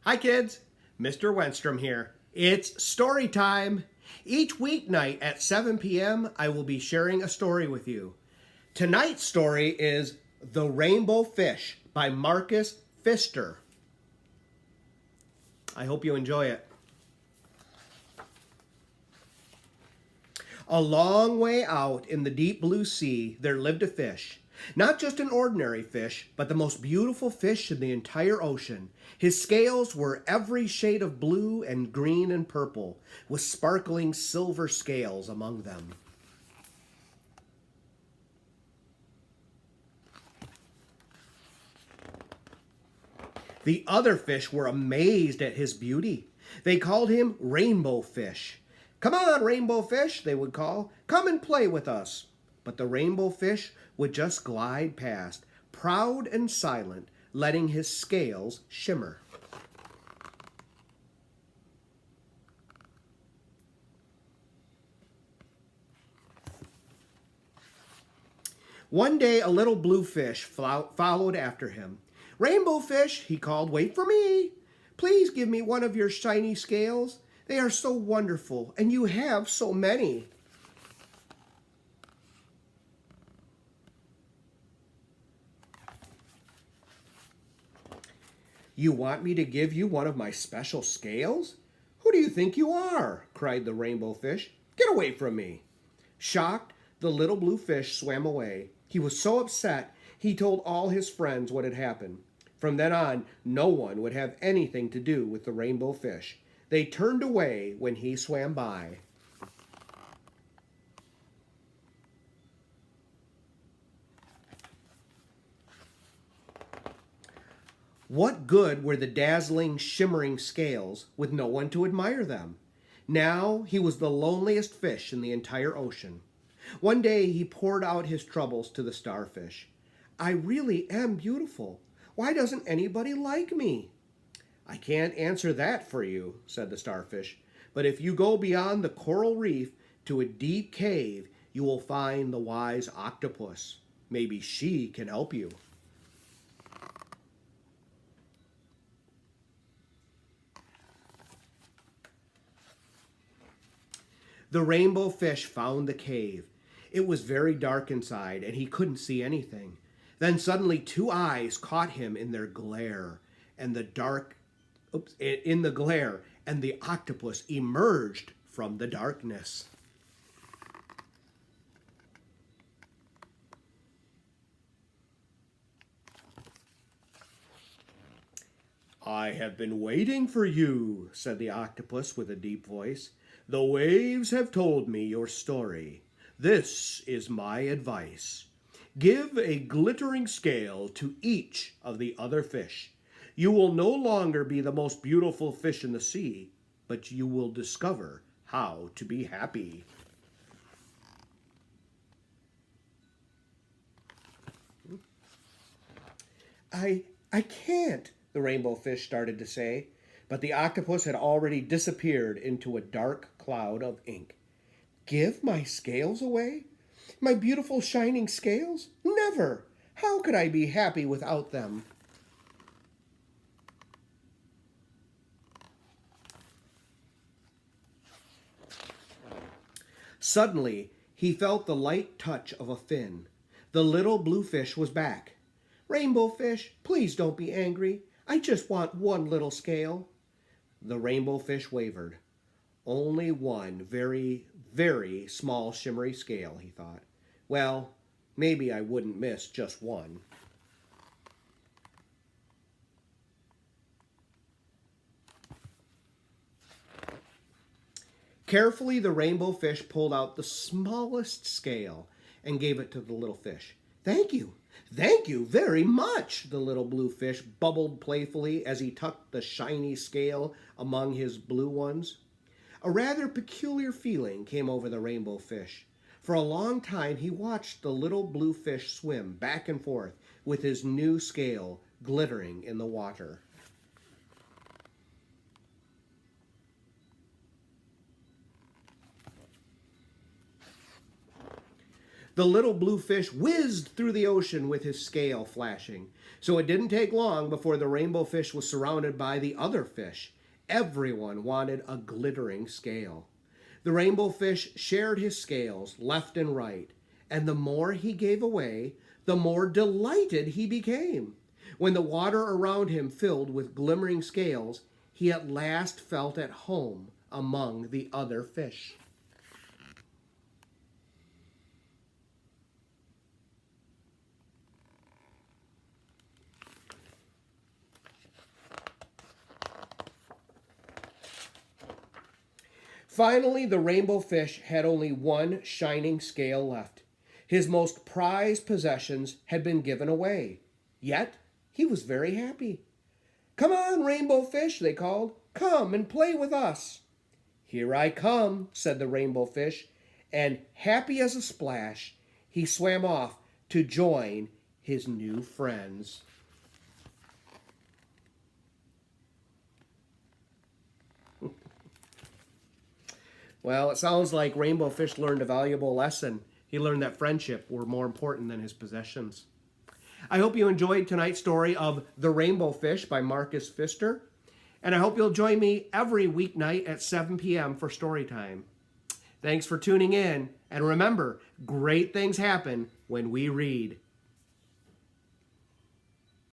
Hi kids, Mr. Wenstrom here. It's story time. Each weeknight at 7 p.m. I will be sharing a story with you. Tonight's story is The Rainbow Fish by Marcus Pfister. I hope you enjoy it. A long way out in the deep blue sea, there lived a fish. Not just an ordinary fish, but the most beautiful fish in the entire ocean. His scales were every shade of blue and green and purple, with sparkling silver scales among them. The other fish were amazed at his beauty. They called him Rainbow Fish. "Come on, Rainbow Fish," they would call. "Come and play with us." But the Rainbow Fish would just glide past, proud and silent, letting his scales shimmer. One day a little blue fish followed after him. "Rainbow Fish," he called, "wait for me. Please give me one of your shiny scales. They are so wonderful, and you have so many." "You want me to give you one of my special scales? Who do you think you are?" cried the Rainbow Fish. "Get away from me." Shocked, the little blue fish swam away. He was so upset, he told all his friends what had happened. From then on, no one would have anything to do with the Rainbow Fish. They turned away when he swam by. What good were the dazzling, shimmering scales with no one to admire them? Now he was the loneliest fish in the entire ocean. One day he poured out his troubles to the starfish. "I really am beautiful. Why doesn't anybody like me?" "I can't answer that for you," said the starfish. "But if you go beyond the coral reef to a deep cave, you will find the wise octopus. Maybe she can help you." The Rainbow Fish found the cave. It was very dark inside, and he couldn't see anything. Then suddenly two eyes caught him in their glare, and and the octopus emerged from the darkness. "I have been waiting for you," said the octopus with a deep voice. "The waves have told me your story. This is my advice. Give a glittering scale to each of the other fish. You will no longer be the most beautiful fish in the sea, but you will discover how to be happy." I can't," the Rainbow Fish started to say, but the octopus had already disappeared into a dark cloud of ink. "Give my scales away? My beautiful shining scales? Never! How could I be happy without them?" Suddenly, he felt the light touch of a fin. The little blue fish was back. "Rainbow Fish, please don't be angry. I just want one little scale." The Rainbow Fish wavered. "Only one very, very small shimmery scale," he thought. "Well, maybe I wouldn't miss just one." Carefully, the Rainbow Fish pulled out the smallest scale and gave it to the little fish. Thank you very much," the little blue fish bubbled playfully as he tucked the shiny scale among his blue ones. A rather peculiar feeling came over the Rainbow Fish. For a long time he watched the little blue fish swim back and forth with his new scale glittering in the water. The little blue fish whizzed through the ocean with his scale flashing. So it didn't take long before the rainbow fish was surrounded by the other fish. Everyone wanted a glittering scale. The rainbow fish shared his scales left and right, and the more he gave away, the more delighted he became. When the water around him filled with glimmering scales, he at last felt at home among the other fish. Finally, the rainbow fish had only one shining scale left. His most prized possessions had been given away. Yet, he was very happy. "Come on, rainbow fish," they called. "Come and play with us." "Here I come," said the rainbow fish, and happy as a splash, he swam off to join his new friends. Well, it sounds like rainbow fish learned a valuable lesson. He learned that friendship were more important than his possessions. I hope you enjoyed tonight's story of The Rainbow Fish by Marcus Pfister. And I hope you'll join me every weeknight at 7 p.m. for story time. Thanks for tuning in. And remember, great things happen when we read.